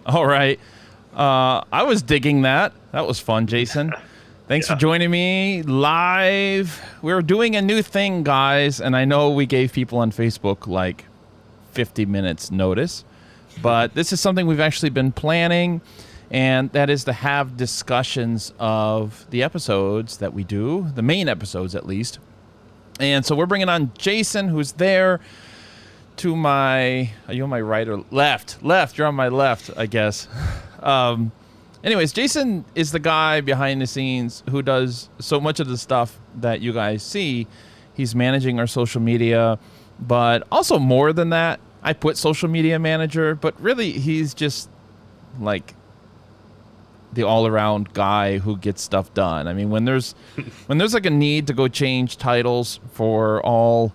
All right. I was digging that. That was fun, Jason. Thanks for Yeah. joining me live. We're doing a new thing, guys, and I know we gave people on Facebook like 50 minutes notice, but this is something we've actually been planning, and that is to have discussions of the episodes that we do, the main episodes at least. And so we're bringing on Jason, who's there to my, are you on my right or left? Left, you're on my left, I guess. Anyways, Jason is the guy behind the scenes who does so much of the stuff that you guys see. He's managing our social media, but also more than that, I put social media manager, but really he's just like the all-around guy who gets stuff done. I mean, when there's like a need to go change titles for all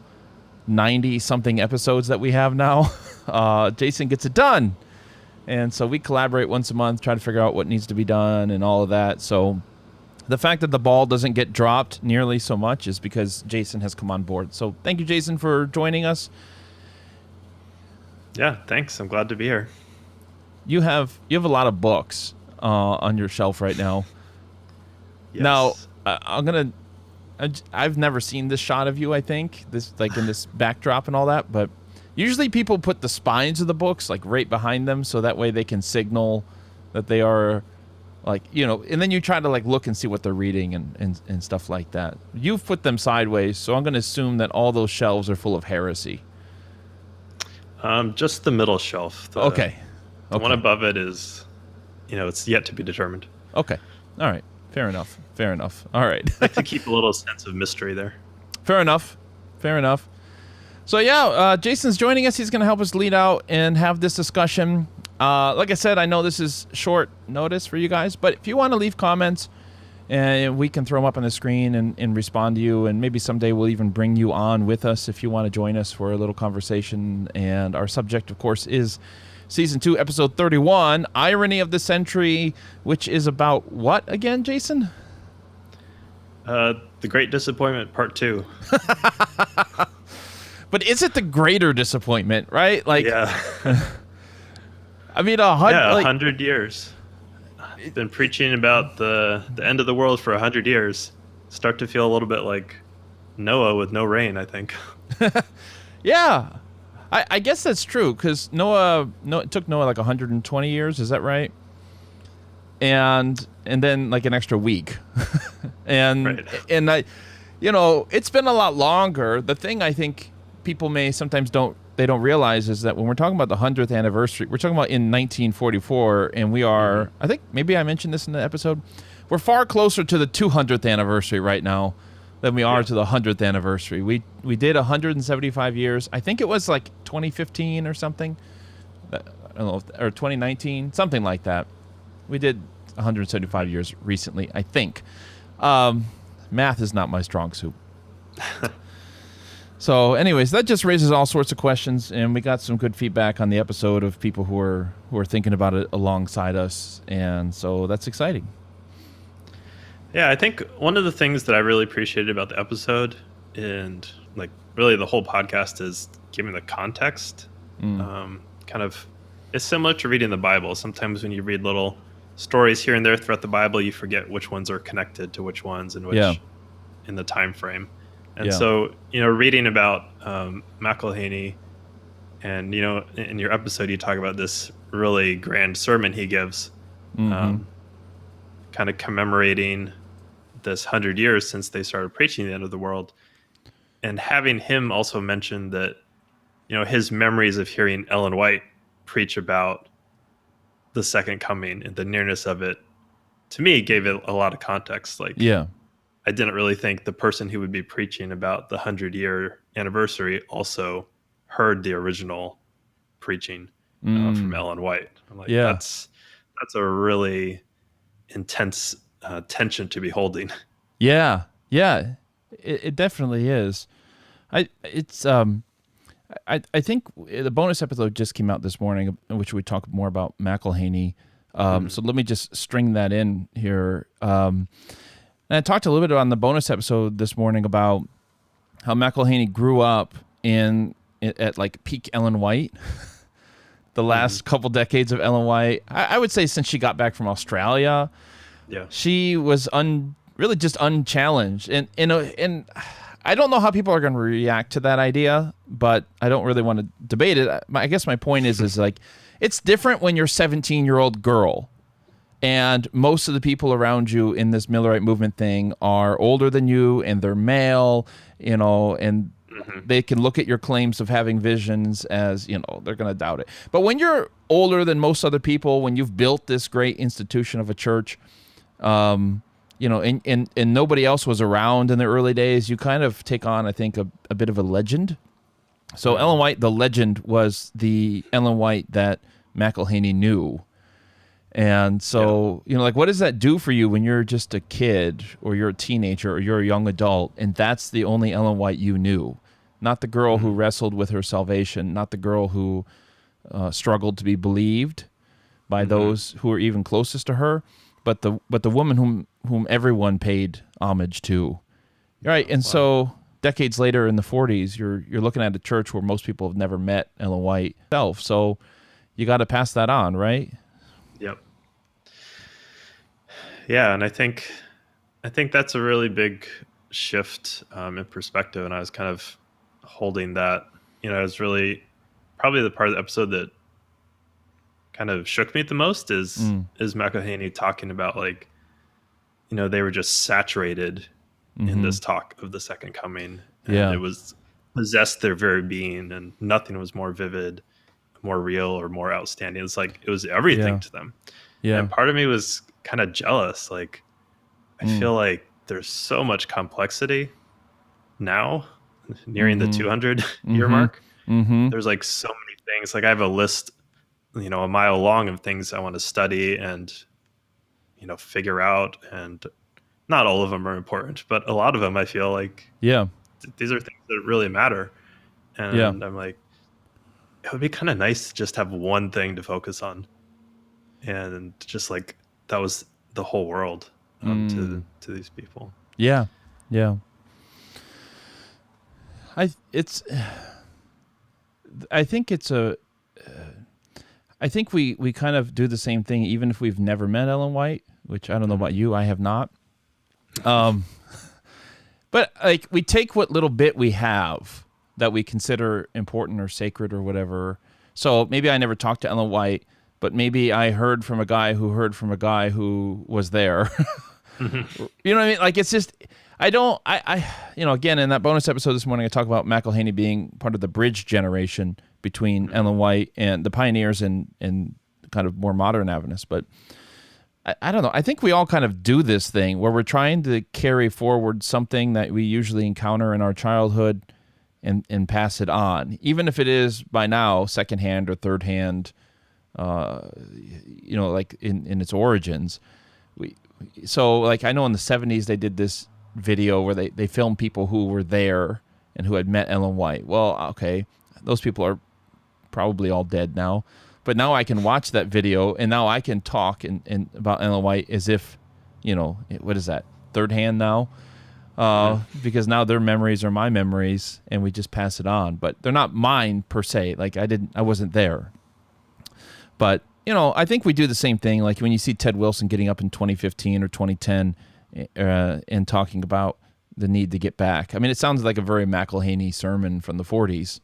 90 something episodes that we have now, Jason gets it done. And so we collaborate once a month, try to figure out what needs to be done and all of that. So the fact that the ball doesn't get dropped nearly so much is because Jason has come on board. So thank you, Jason, for joining us. Yeah, thanks. I'm glad to be here. You have a lot of books on your shelf right now. Yes. Now, I've never seen this shot of you, I think, this like in this backdrop and all that, but usually people put the spines of the books like right behind them so that way they can signal that they are like, you know, and then you try to like look and see what they're reading and stuff like that. You've put them sideways, so I'm going to assume that all those shelves are full of heresy. Just the middle shelf. Okay. The one above it is, it's yet to be determined. Okay. All right. Fair enough. All right. I like to keep a little sense of mystery there. Fair enough. So yeah, Jason's joining us. He's going to help us lead out and have this discussion. Like I said, I know this is short notice for you guys, but if you want to leave comments, and we can throw them up on the screen and respond to you, and maybe someday we'll even bring you on with us if you want to join us for a little conversation. And our subject, of course, is Season 2, Episode 31, Irony of the Century, which is about what again, Jason? The Great Disappointment, Part 2. But is it the greater disappointment, right? Like, yeah. I mean, 100 years. I've been preaching about the end of the world for 100 years. Start to feel a little bit like Noah with no rain, I think. Yeah. I guess that's true, because it took Noah like 120 years, is that right? And then like an extra week. And right. And it's been a lot longer. The thing I think people may sometimes don't realize is that when we're talking about the 100th anniversary, we're talking about in 1944, and we are, I think maybe I mentioned this in the episode, we're far closer to the 200th anniversary right now than we are to the 100th anniversary. We did 175 years. I think it was like 2015 or something. I don't know, or 2019, something like that. We did 175 years recently, I think. Math is not my strong suit. So anyways, that just raises all sorts of questions, and we got some good feedback on the episode of people who are thinking about it alongside us, and so that's exciting. Yeah, I think one of the things that I really appreciated about the episode, and like really the whole podcast, is giving the context. Kind of, it's similar to reading the Bible. Sometimes when you read little stories here and there throughout the Bible, you forget which ones are connected to which ones and which in the time frame. And so, reading about McElhaney, and, in your episode, you talk about this really grand sermon he gives, kind of commemorating this 100 years since they started preaching the end of the world. And having him also mention that, his memories of hearing Ellen White preach about the second coming and the nearness of it, to me, gave it a lot of context. Like, I didn't really think the person who would be preaching about the 100-year anniversary also heard the original preaching from Ellen White. I'm like, that's a really intense tension to be holding. Yeah, it definitely is. I think the bonus episode just came out this morning, in which we talk more about McElhaney. So let me just string that in here. And I talked a little bit on the bonus episode this morning about how McElhaney grew up at like peak Ellen White. the last couple decades of Ellen White. I would say since she got back from Australia, Yeah. she was really just unchallenged. And I don't know how people are going to react to that idea, but I don't really want to debate it. I guess my point is like, it's different when you're a 17-year-old girl and most of the people around you in this Millerite movement thing are older than you and they're male, and they can look at your claims of having visions as, they're going to doubt it. But when you're older than most other people, when you've built this great institution of a church, and nobody else was around in the early days, you kind of take on, I think, a bit of a legend. So Ellen White, the legend, was the Ellen White that McElhaney knew. And so, what does that do for you when you're just a kid or you're a teenager or you're a young adult and that's the only Ellen White you knew? Not the girl who wrestled with her salvation, not the girl who struggled to be believed by those who were even closest to her, but the woman whom everyone paid homage to. Right, and so decades later in the 40s, you're looking at a church where most people have never met Ellen White herself. So you got to pass that on, right? Yep. Yeah, and I think that's a really big shift in perspective, and I was kind of holding that. It was really probably the part of the episode that kind of shook me the most is McElhaney talking about they were just saturated in this talk of the second coming, and it was possessed their very being, and nothing was more vivid, more real, or more outstanding. It's like it was everything to them. And part of me was kind of jealous. I feel like there's so much complexity now, nearing the 200 year mark. There's so many things. I have a list, a mile long of things I want to study and, figure out. And not all of them are important, but a lot of them I feel like, these are things that really matter. And I'm like, it would be kind of nice to just have one thing to focus on. And just that was the whole world to these people. Yeah. I think we kind of do the same thing, even if we've never met Ellen White, which I don't know about you, I have not. But we take what little bit we have that we consider important or sacred or whatever. So maybe I never talked to Ellen White, but maybe I heard from a guy who heard from a guy who was there. You know what I mean? It's just, again, in that bonus episode this morning, I talk about McElhaney being part of the bridge generation between Ellen White and the pioneers and kind of more modern Adventists. But I don't know. I think we all kind of do this thing where we're trying to carry forward something that we usually encounter in our childhood and pass it on, even if it is by now secondhand or thirdhand, in its origins. So I know in the 70s they did this video where they filmed people who were there and who had met Ellen White. Well, okay, those people are probably all dead now, but now I can watch that video and now I can talk and about Ellen White as if, what is that, third hand now? Because now their memories are my memories and we just pass it on, but they're not mine per se. I wasn't there. But, I think we do the same thing. Like when you see Ted Wilson getting up in 2015 or 2010 and talking about the need to get back. I mean, it sounds like a very McElhaney sermon from the 40s.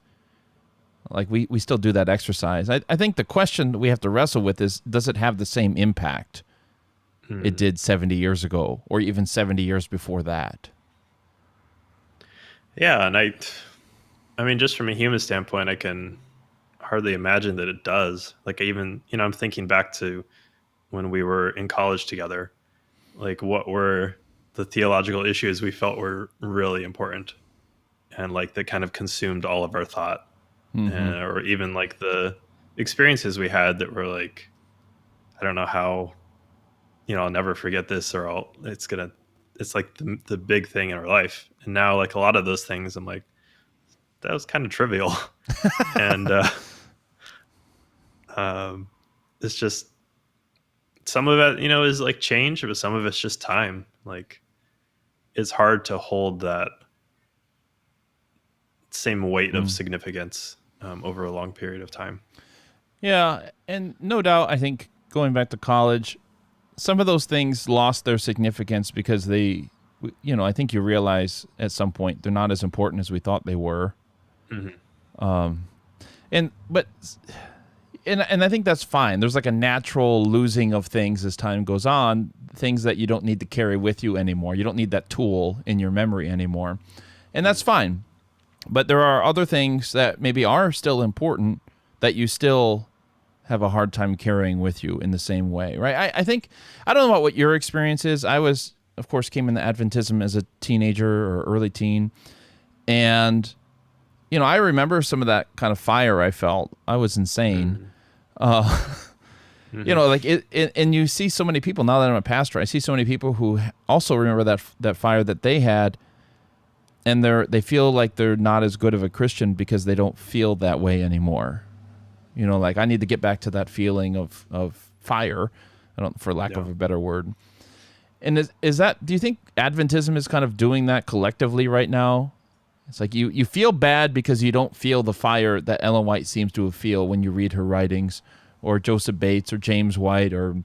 We still do that exercise. I think the question that we have to wrestle with is, does it have the same impact it did 70 years ago or even 70 years before that? Yeah, and I mean, just from a human standpoint, I can hardly imagine that it does. I'm thinking back to when we were in college together, what were the theological issues we felt were really important and that kind of consumed all of our thought, or even the experiences we had that were I don't know how, I'll never forget this, or it's the big thing in our life. And now a lot of those things, I'm like, that was kind of trivial. And it's just, some of it, is change, but some of it's just time. It's hard to hold that same weight of significance over a long period of time. Yeah, and no doubt, I think going back to college, some of those things lost their significance because I think you realize at some point they're not as important as we thought they were. Hmm. And but and I think that's fine. There's like a natural losing of things as time goes on, things that you don't need to carry with you anymore. You don't need that tool in your memory anymore. And that's fine. But there are other things that maybe are still important that you still have a hard time carrying with you in the same way, right? I think, I don't know about what your experience is. I was, of course, came into Adventism as a teenager or early teen. And, I remember some of that kind of fire I felt. I was insane. Like and you see so many people, now that I'm a pastor, I see so many people who also remember that fire that they had, and they feel like they're not as good of a Christian because they don't feel that way anymore. Like I need to get back to that feeling of fire, for lack of a better word. And is that, do you think Adventism is kind of doing that collectively right now? It's like you feel bad because you don't feel the fire that Ellen White seems to feel when you read her writings, or Joseph Bates or James White or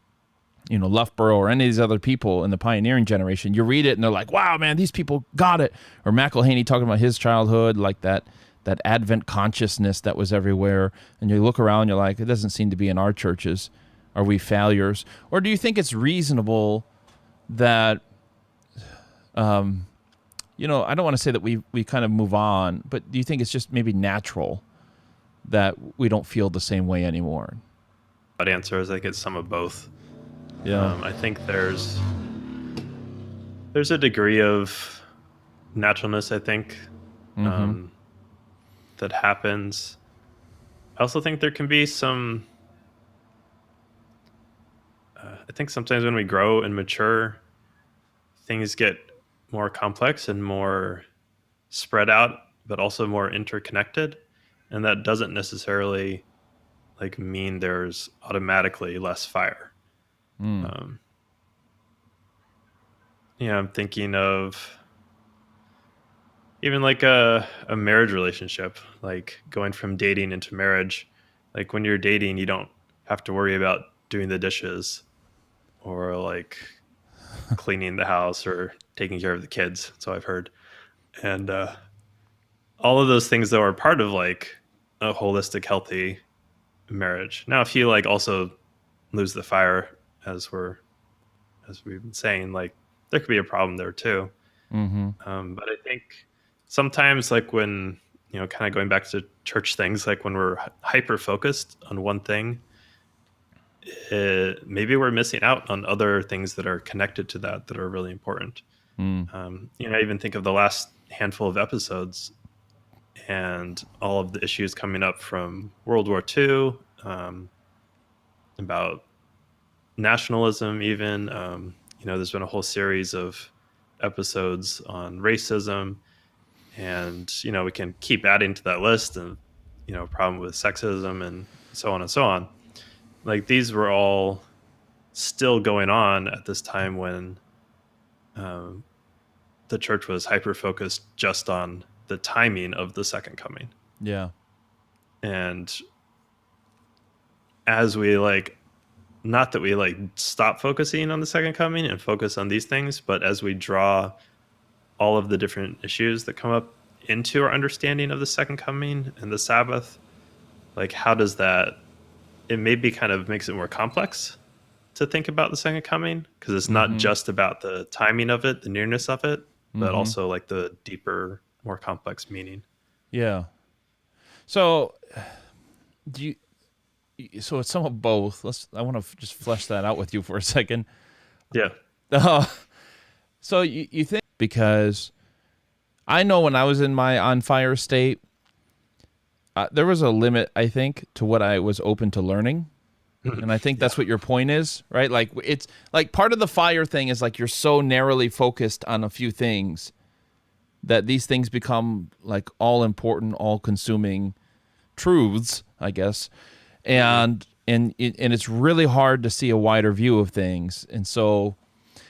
Loughborough or any of these other people in the pioneering generation. You read it and they're like, wow, man, these people got it. Or McElhaney talking about his childhood, like that Advent consciousness that was everywhere. And you look around, you're like, it doesn't seem to be in our churches. Are we failures? Or do you think it's reasonable that, I don't want to say that we kind of move on, but do you think it's just maybe natural that we don't feel the same way anymore? That answer is, I think it's some of both. Yeah. I think there's a degree of naturalness, I think, that happens. I also think there can be some, I think sometimes when we grow and mature, things get more complex and more spread out, but also more interconnected. And that doesn't necessarily mean there's automatically less fire. I'm thinking of even like a marriage relationship, like going from dating into marriage. Like when you're dating, you don't have to worry about doing the dishes or like cleaning the house or taking care of the kids. So I've heard. And all of those things, though, are part of like a holistic, healthy marriage. Now, if you also lose the fire, as we've been saying, there could be a problem there too. But I think sometimes, when kind of going back to church things, when we're hyper focused on one thing, maybe we're missing out on other things that are connected to that are really important. I even think of the last handful of episodes and all of the issues coming up from World War II, about nationalism even. There's been a whole series of episodes on racism, and we can keep adding to that list, and problem with sexism and so on and so on. These were all still going on at this time when the church was hyper focused just on the timing of the second coming. Yeah. And as we not that we stop focusing on the second coming and focus on these things, but as we draw all of the different issues that come up into our understanding of the second coming and the Sabbath, how does that, it maybe kind of makes it more complex to think about the second coming, because it's not just about the timing of it, the nearness of it, but also the deeper, more complex meaning. Yeah. So so it's some of both. I want to just flesh that out with you for a second. Yeah. So you think, because I know when I was in my on fire state, there was a limit, I think, to what I was open to learning. And I think that's what your point is, right? It's part of the fire thing is you're so narrowly focused on a few things that these things become all important, all consuming truths, I guess. And it's really hard to see a wider view of things. And so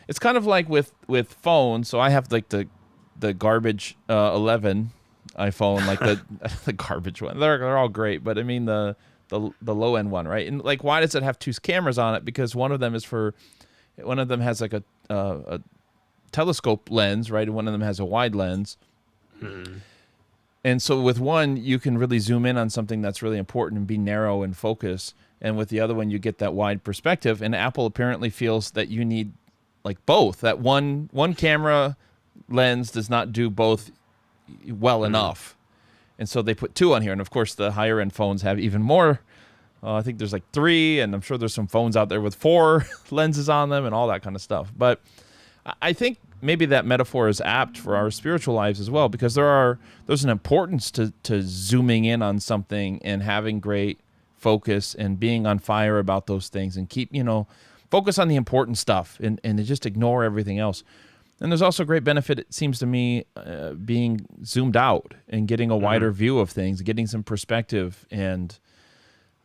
it's kind of like with phones. So I have the garbage 11 iPhone, the garbage one. They're all great, but I mean the the low end one, right? And like, why does it have two cameras on it? Because one of them has like a telescope lens, right? And one of them has a wide lens. Hmm. And so with one, you can really zoom in on something that's really important and be narrow and focus. And with the other one, you get that wide perspective. And Apple apparently feels that you need like both. That one camera lens does not do both well enough. And so they put two on here. And of course, the higher end phones have even more. I think there's like 3, and I'm sure there's some phones out there with 4 lenses on them and all that kind of stuff. But I think maybe that metaphor is apt for our spiritual lives as well, because there's an importance to zooming in on something and having great focus and being on fire about those things and keep, focus on the important stuff and just ignore everything else. And there's also great benefit, it seems to me, being zoomed out and getting a wider view of things, getting some perspective. And,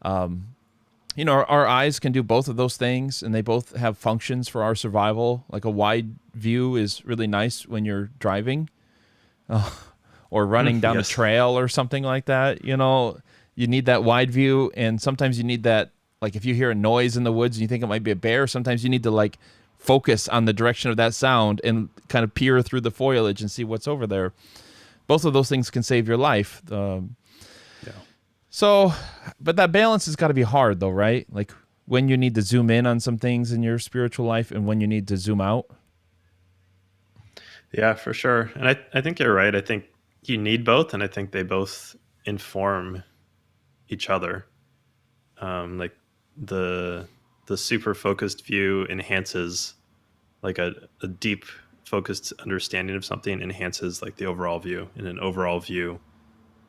our eyes can do both of those things, and they both have functions for our survival. Like a wide view is really nice when you're driving or running down a trail or something like that. You need that wide view, and sometimes you need that, like if you hear a noise in the woods and you think it might be a bear, sometimes you need to like focus on the direction of that sound and kind of peer through the foliage and see what's over there. Both of those things can save your life. So, but that balance has got to be hard though, right? Like when you need to zoom in on some things in your spiritual life and when you need to zoom out. Yeah, for sure. And I think you're right. I think you need both, and I think they both inform each other. Like the super focused view enhances like a deep focused understanding of something enhances like the overall view, and an overall view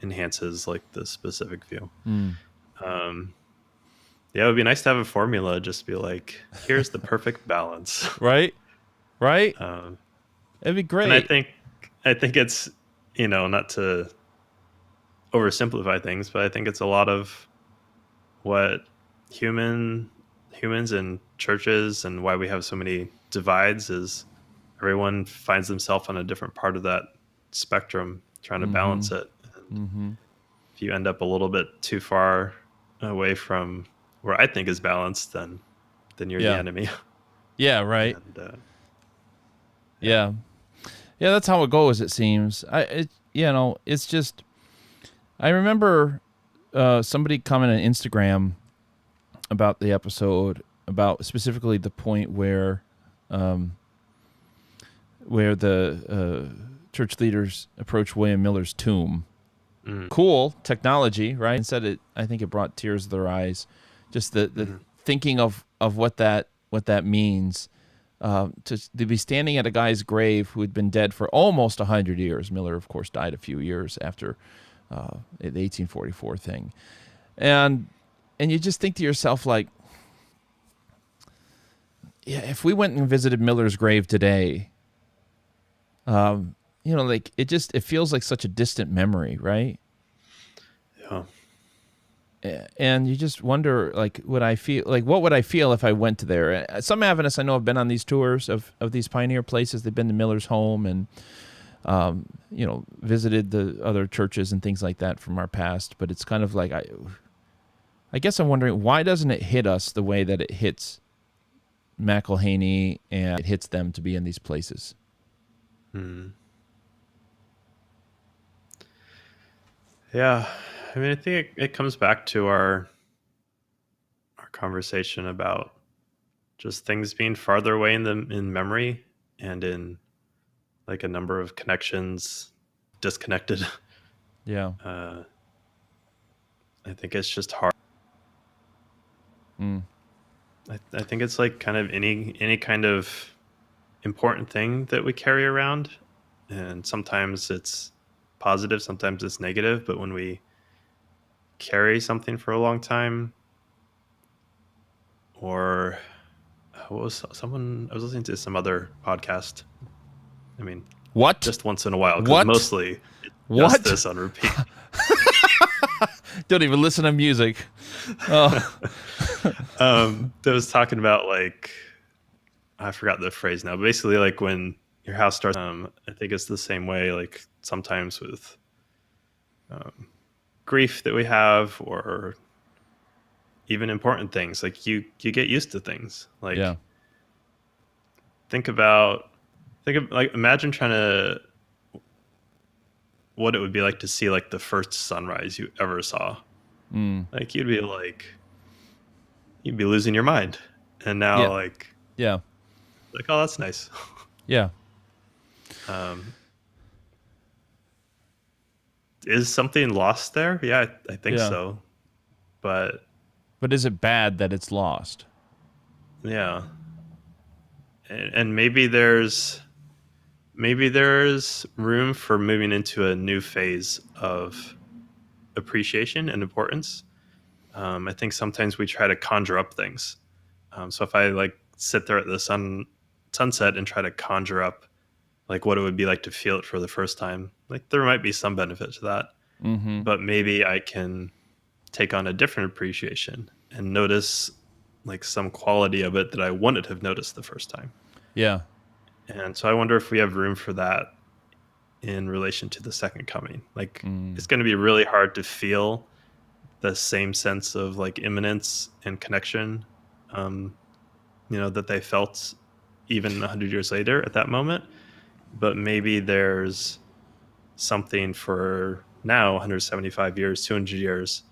enhances like the specific view. Yeah, it would be nice to have a formula, just be like, here's the perfect balance. Right. It'd be great. And I think it's, not to oversimplify things, but I think it's a lot of what humans and churches, and why we have so many divides, is everyone finds themselves on a different part of that spectrum trying to balance it. And if you end up a little bit too far away from where I think is balanced, then you're the enemy. Yeah, right. And, yeah, that's how it goes, it seems. It's just, I remember somebody commented on Instagram about the episode, about specifically the point where the church leaders approached William Miller's tomb. Cool technology, right? And said I think it brought tears to their eyes. Just the thinking of what that means. To be standing at a guy's grave who had been dead for almost 100 years. Miller, of course, died a few years after the 1844 thing. And you just think to yourself, like, yeah, if we went and visited Miller's grave today, like it feels like such a distant memory, right? Yeah. And you just wonder, like, what would I feel if I went to there? Some Adventists I know have been on these tours of these pioneer places. They've been to Miller's home and, visited the other churches and things like that from our past. But it's kind of like, I guess I'm wondering, why doesn't it hit us the way that it hits McElhaney and it hits them to be in these places? Yeah. I mean, I think it comes back to our conversation about just things being farther away in memory and in like a number of connections disconnected. Yeah. I think it's just hard. I think it's like kind of any kind of important thing that we carry around, and sometimes it's positive, sometimes it's negative, but when we carry something for a long time, or I was listening to some other podcast. I mean, what? Just once in a while, What? because mostly What? just this on repeat. Don't even listen to music. Oh. That was talking about, like, I forgot the phrase now, but basically like when your house starts, I think it's the same way, like sometimes with grief that we have, or even important things. Like you get used to things. Like Yeah. like imagine trying to what it would be like to see like the first sunrise you ever saw. Mm. Like you'd be losing your mind. And now Yeah. Yeah. oh, that's nice. Yeah. Um, is something lost there? Yeah, I think Yeah. so. But But is it bad that it's lost? yeah, and maybe there's room for moving into a new phase of appreciation and importance. I think sometimes we try to conjure up things. So if I like sit there at the sunset and try to conjure up like what it would be like to feel it for the first time, like there might be some benefit to that. Mm-hmm. But maybe I can take on a different appreciation and notice like some quality of it that I wouldn't have noticed the first time. Yeah. And so I wonder if we have room for that in relation to the second coming. Like Mm. it's going to be really hard to feel the same sense of like imminence and connection, that they felt even 100 years later at that moment. But maybe there's something for now, 175 years, 200 years,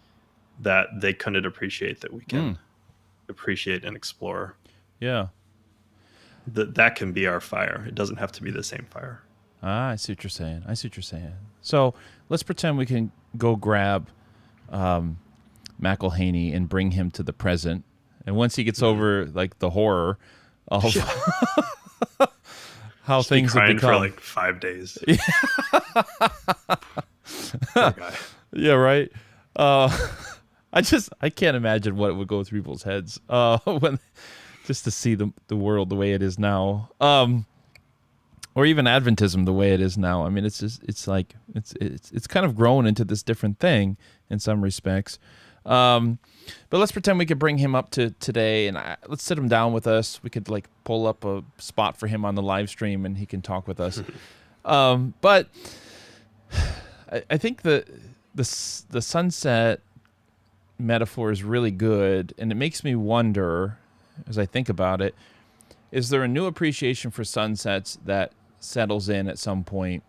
that they couldn't appreciate that we can appreciate and explore. Yeah. That can be our fire. It doesn't have to be the same fire. I see what you're saying. So let's pretend we can go grab McElhaney and bring him to the present. And once he gets over like the horror of how Just things have crying become, for like 5 days. Poor guy. yeah, right. I can't imagine what would go through people's heads when just to see the world the way it is now, or even Adventism the way it is now. I mean, it's kind of grown into this different thing in some respects. But let's pretend we could bring him up to today, and let's sit him down with us. We could like pull up a spot for him on the live stream, and he can talk with us. But I think the sunset metaphor is really good, and it makes me wonder, as I think about it, is there a new appreciation for sunsets that settles in at some point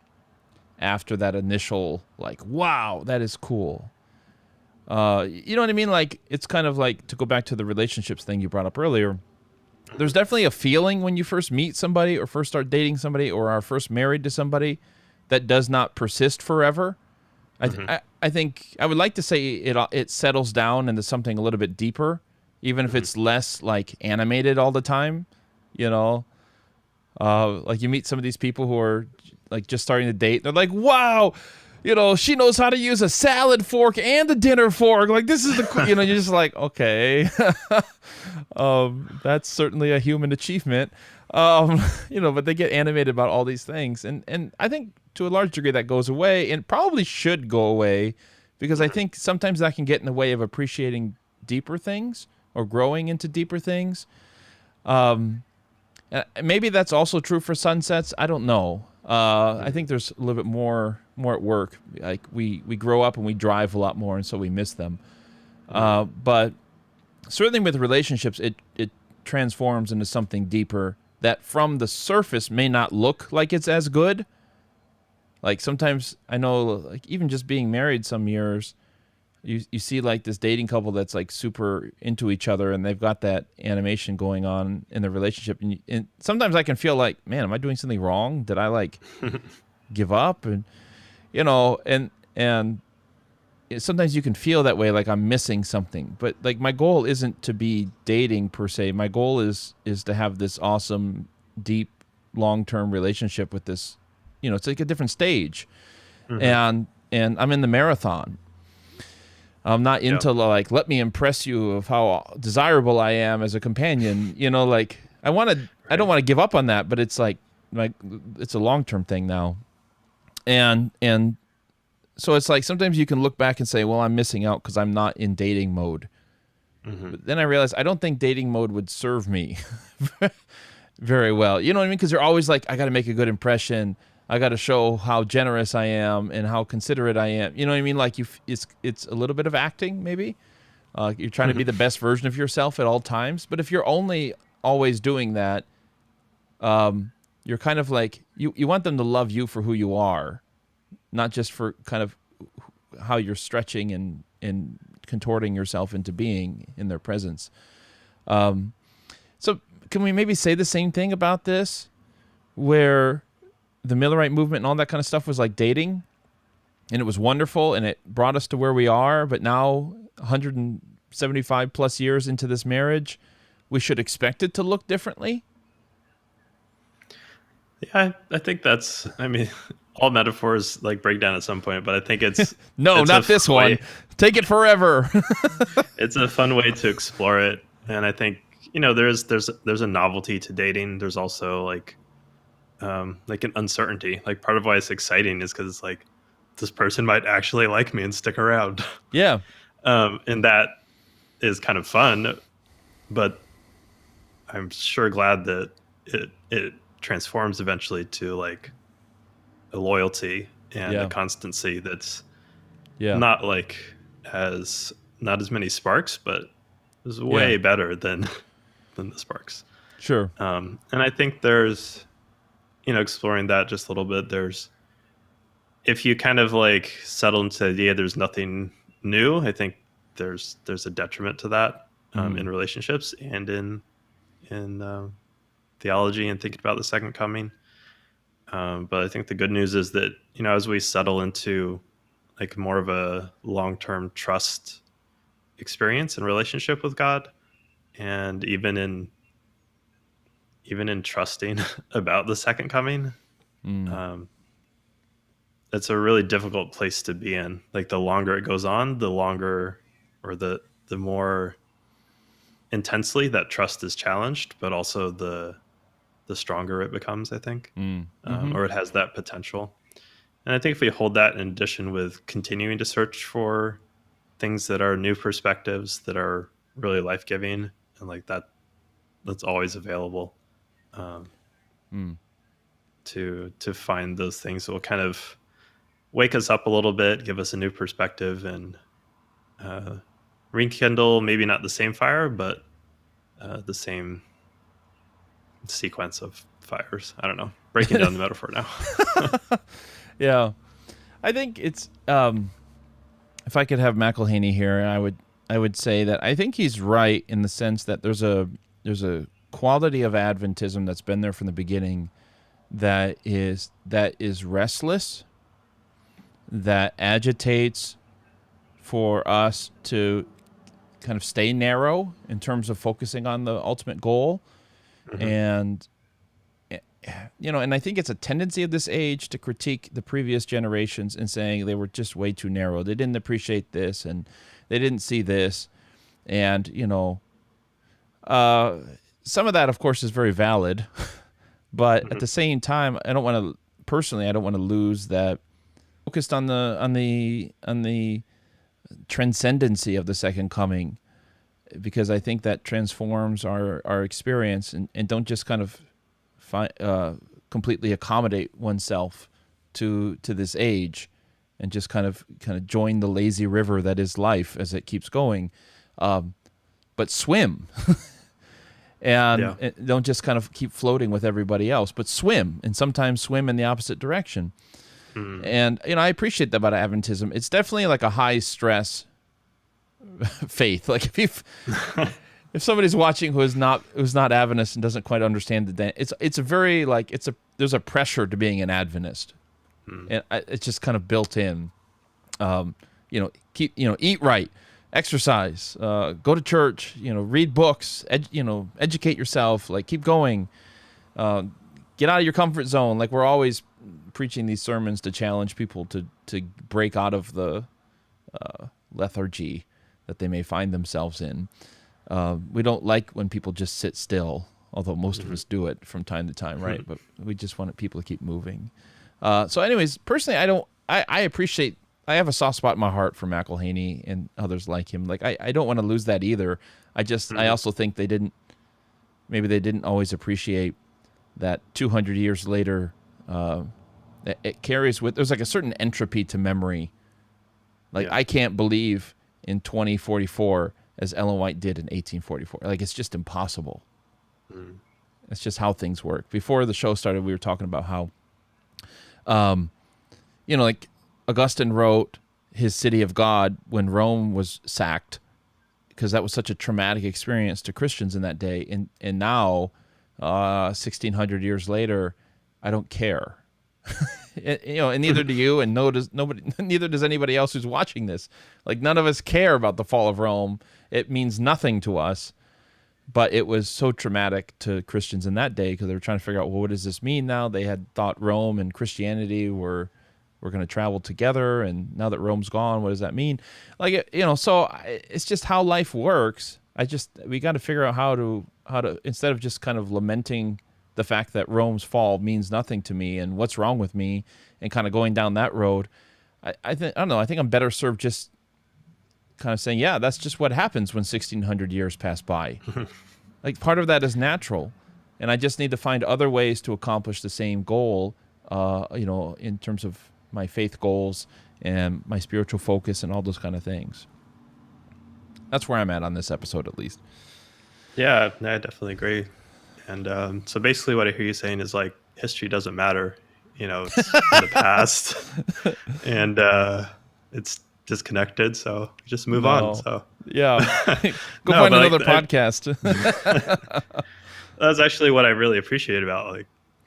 after that initial, like, wow, that is cool? You know what I mean? Like, it's kind of like, to go back to the relationships thing you brought up earlier, there's definitely a feeling when you first meet somebody or first start dating somebody or are first married to somebody that does not persist forever. I think I would like to say it settles down into something a little bit deeper, even if it's less like animated all the time, like you meet some of these people who are like just starting to date. They're like, wow, she knows how to use a salad fork and a dinner fork. Like, this is you're just like, okay, that's certainly a human achievement. But they get animated about all these things. And I think to a large degree that goes away, and probably should go away, because I think sometimes that can get in the way of appreciating deeper things or growing into deeper things. Maybe that's also true for sunsets. I don't know. I think there's a little bit more at work. Like we grow up and we drive a lot more, and so we miss them. But certainly with relationships, it transforms into something deeper that from the surface may not look like it's as good. Like sometimes I know, like even just being married some years, you see like this dating couple that's like super into each other and they've got that animation going on in the relationship. And sometimes I can feel like, man, am I doing something wrong? Did I like give up? And, and sometimes you can feel that way, like I'm missing something. But like my goal isn't to be dating per se. My goal is to have this awesome, deep, long-term relationship with this. It's like a different stage. And I'm in the marathon. I'm not into like, let me impress you of how desirable I am as a companion. Like I don't want to give up on that, but it's like it's a long-term thing now. And so it's like sometimes you can look back and say, well, I'm missing out because I'm not in dating mode. But then I realized I don't think dating mode would serve me very well. You know what I mean? Because you're always like, I got to make a good impression. I got to show how generous I am and how considerate I am. You know what I mean? Like it's a little bit of acting maybe. You're trying to be the best version of yourself at all times. But if you're only always doing that, you're kind of like, you want them to love you for who you are, not just for kind of how you're stretching and contorting yourself into being in their presence. So can we maybe say the same thing about this, where the Millerite movement and all that kind of stuff was like dating, and it was wonderful, and it brought us to where we are, but now 175 plus years into this marriage, we should expect it to look differently? Yeah, I think that's, I mean, all metaphors like break down at some point, but I think it's no, it's not this one. Take it forever. It's a fun way to explore it, and I think, you know, there's a novelty to dating. There's also like an uncertainty. Like, part of why it's exciting is because it's like, this person might actually like me and stick around. Yeah. And that is kind of fun, but I'm sure glad that it transforms eventually to like a loyalty and a constancy that's not like not as many sparks, but is way better than the sparks. Sure. And I think there's, you know, exploring that just a little bit, there's, if you kind of like settle into the idea there's nothing new, I think there's a detriment to that in relationships and in theology and thinking about the second coming. But I think the good news is that, you know, as we settle into like more of a long-term trust experience and relationship with God, and even in trusting about the second coming, it's a really difficult place to be in. Like, the longer it goes on, the longer, or the more intensely that trust is challenged, but also the stronger it becomes, I think, or it has that potential. And I think if we hold that in addition with continuing to search for things that are new perspectives that are really life-giving, and like that's always available, to find those things that will kind of wake us up a little bit, give us a new perspective, and rekindle maybe not the same fire, but the same sequence of fires. I don't know. Breaking down the metaphor now. Yeah. I think it's, if I could have McElhaney here, I would say that I think he's right in the sense that there's a quality of Adventism that's been there from the beginning that is restless, that agitates for us to kind of stay narrow in terms of focusing on the ultimate goal. And, you know, and I think it's a tendency of this age to critique the previous generations and saying they were just way too narrow. They didn't appreciate this, and they didn't see this. And, you know, some of that, of course, is very valid. But at the same time, I don't want to lose that focused on the transcendency of the second coming, because I think that transforms our experience, and don't just kind of completely accommodate oneself to this age, and just kind of join the lazy river that is life as it keeps going, but swim. And don't just kind of keep floating with everybody else, but swim, and sometimes swim in the opposite direction. And, you know, I appreciate that about Adventism. It's definitely like a high stress faith. Like, if somebody's watching who's not Adventist and doesn't quite understand it's a very like there's a pressure to being an Adventist, and it's just kind of built in. You know, eat right, exercise, go to church, you know, read books, educate yourself, like keep going, get out of your comfort zone. Like, we're always preaching these sermons to challenge people to break out of the lethargy that they may find themselves in. We don't like when people just sit still, although most of us do it from time to time, right? But we just want people to keep moving. So anyways, personally, I appreciate, I have a soft spot in my heart for McElhaney and others like him. Like, I don't want to lose that either. I also think they didn't always appreciate that 200 years later, it carries with, there's like a certain entropy to memory. Like, I can't believe in 2044 as Ellen White did in 1844. Like, it's just impossible. It's just how things work. Before the show started, we were talking about how, like Augustine wrote his City of God when Rome was sacked, because that was such a traumatic experience to Christians in that day. And now, 1,600 years later, I don't care. And neither do you, and neither does anybody else who's watching this. Like, none of us care about the fall of Rome. It means nothing to us. But it was so traumatic to Christians in that day because they were trying to figure out, well, what does this mean now? They had thought Rome and Christianity were going to travel together, and now that Rome's gone, what does that mean? Like, so it's just how life works. We got to figure out how to instead of just kind of lamenting the fact that Rome's fall means nothing to me and what's wrong with me, and kind of going down that road. I think I'm better served just kind of saying, yeah, that's just what happens when 1,600 years pass by. Like, part of that is natural, and I just need to find other ways to accomplish the same goal, in terms of my faith goals and my spiritual focus and all those kind of things. That's where I'm at on this episode, at least. Yeah, I definitely agree. And so basically what I hear you saying is, like, history doesn't matter. It's in the past, and it's disconnected, so just move on. So yeah, go find another podcast. That's actually what I really appreciate about, like,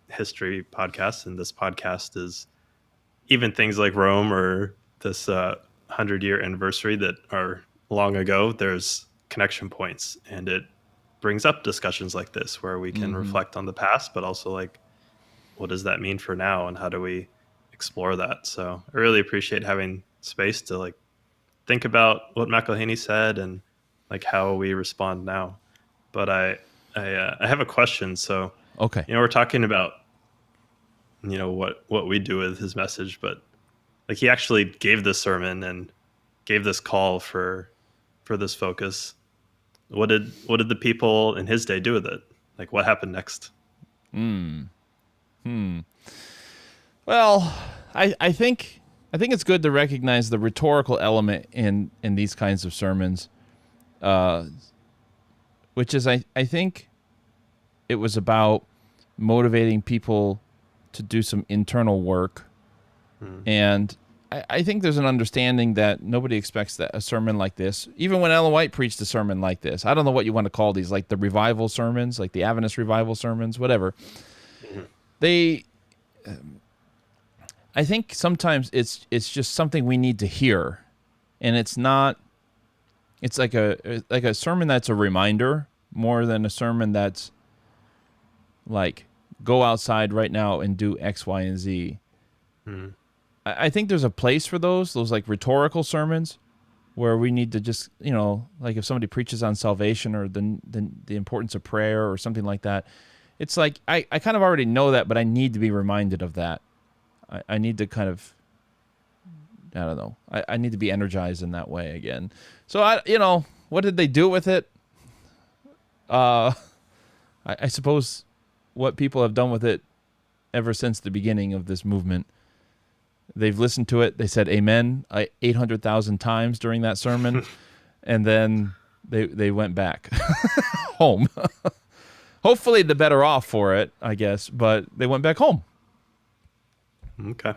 history podcasts, and this podcast is even things like Rome or this 100-year anniversary that are long ago. There's connection points, and it brings up discussions like this where we can reflect on the past, but also, like, what does that mean for now, and how do we explore that? So I really appreciate having space to, like, think about what McElhaney said and, like, how we respond now. But I have a question. So, okay, we're talking about, what we do with his message, but, like, he actually gave this sermon and gave this call for this focus. What did the people in his day do with it? Like, what happened next? Well, I think it's good to recognize the rhetorical element in these kinds of sermons, which is I think it was about motivating people to do some internal work, and I think there's an understanding that nobody expects that a sermon like this, even when Ellen White preached a sermon like this, I don't know what you want to call these, like the revival sermons, like the Adventist revival sermons, whatever. I think sometimes it's just something we need to hear, and it's like a sermon that's a reminder more than a sermon that's like, go outside right now and do X, Y, and Z. I think there's a place for those like rhetorical sermons where we need to just, like if somebody preaches on salvation or the importance of prayer or something like that, it's like, I kind of already know that, but I need to be reminded of that. I need to kind of, I don't know, I need to be energized in that way again. So, what did they do with it? I suppose what people have done with it ever since the beginning of this movement. They've listened to it. They said amen 800,000 times during that sermon, and then they went back home. Hopefully the better off for it, I guess, but they went back home. Okay.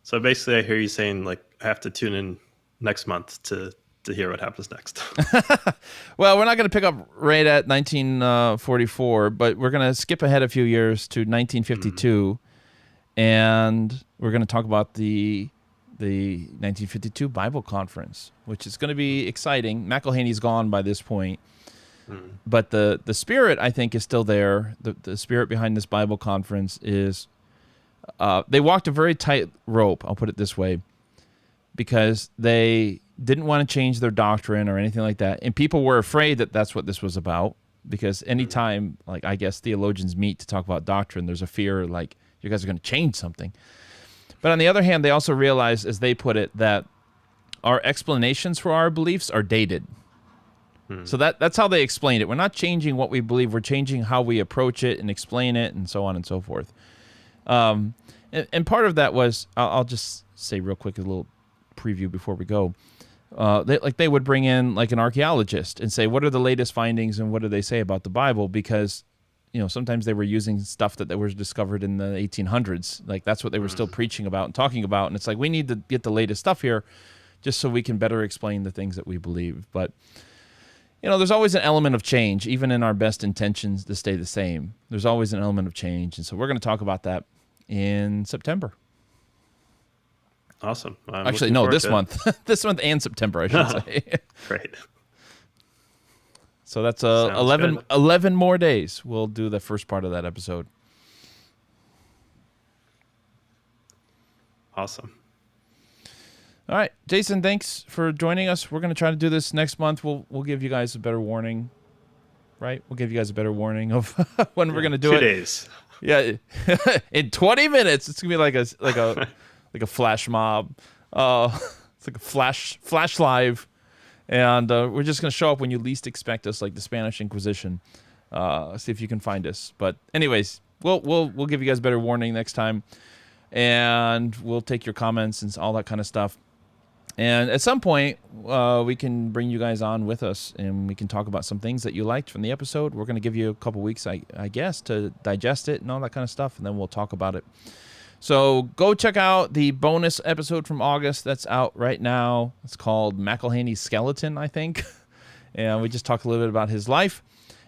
So basically I hear you saying, like, I have to tune in next month to hear what happens next. Well, we're not going to pick up right at 1944, but we're going to skip ahead a few years to 1952, and we're going to talk about the 1952 Bible Conference, which is going to be exciting. McElhaney's gone by this point, but the spirit, I think, is still there. The spirit behind this Bible Conference is they walked a very tight rope, I'll put it this way, because they didn't want to change their doctrine or anything like that. And people were afraid that that's what this was about, because anytime, like, I guess theologians meet to talk about doctrine, there's a fear, like, you guys are going to change something. But on the other hand, they also realized, as they put it, that our explanations for our beliefs are dated. So that's how they explained it. We're not changing what we believe. We're changing how we approach it and explain it, and so on and so forth. And part of that was, I'll just say real quick, a little preview before we go. they would bring in like an archaeologist and say, what are the latest findings and what do they say about the Bible? Because, sometimes they were using stuff that was discovered in the 1800s. Like that's what they were still preaching about and talking about. And it's like, we need to get the latest stuff here just so we can better explain the things that we believe. But, there's always an element of change, even in our best intentions to stay the same. There's always an element of change. And so we're going to talk about that in September. Awesome. Actually, no, this month. This month and September, I should say. Great. So that's 11 more days. We'll do the first part of that episode. Awesome. All right, Jason, thanks for joining us. We're going to try to do this next month. We'll give you guys a better warning, right? We'll give you guys a better warning of when we're going to do 2 it. 2 days. Yeah, in 20 minutes. It's going to be like a flash mob. It's like a flash live, and we're just going to show up when you least expect us, like the Spanish Inquisition. See if you can find us. But anyways, we'll give you guys a better warning next time, and we'll take your comments and all that kind of stuff. And at some point, we can bring you guys on with us, and we can talk about some things that you liked from the episode. We're going to give you a couple weeks, I guess, to digest it and all that kind of stuff, and then we'll talk about it. So go check out the bonus episode from August that's out right now. It's called McElhaney's Skeleton, I think. And we just talked a little bit about his life.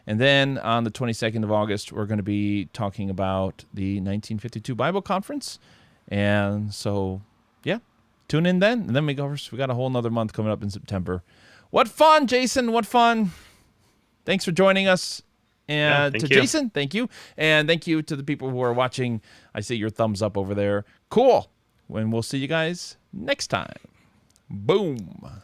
And then on the 22nd of August, we're going to be talking about the 1952 Bible Conference. And so, yeah. Tune in then, and then we got a whole nother month coming up in September. What fun, Jason! What fun! Thanks for joining us, and to Jason, thank you, and thank you to the people who are watching. I see your thumbs up over there. Cool. When we'll see you guys next time. Boom.